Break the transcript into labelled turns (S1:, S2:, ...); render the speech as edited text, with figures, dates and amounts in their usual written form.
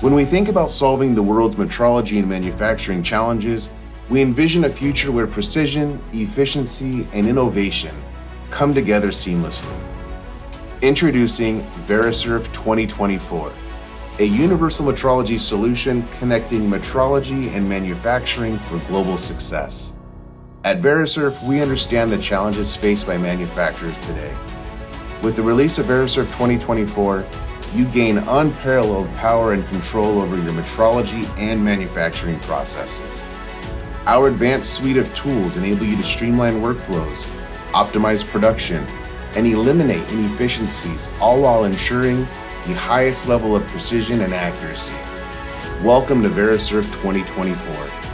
S1: When we think about solving the world's metrology and manufacturing challenges, we envision a future where precision, efficiency, and innovation come together seamlessly. Introducing Verisurf 2024, a universal metrology solution connecting metrology and manufacturing for global success. At Verisurf, we understand the challenges faced by manufacturers today. With the release of Verisurf 2024, you gain unparalleled power and control over your metrology and manufacturing processes. Our advanced suite of tools enable you to streamline workflows, optimize production, and eliminate inefficiencies, all while ensuring the highest level of precision and accuracy. Welcome to Verisurf 2024.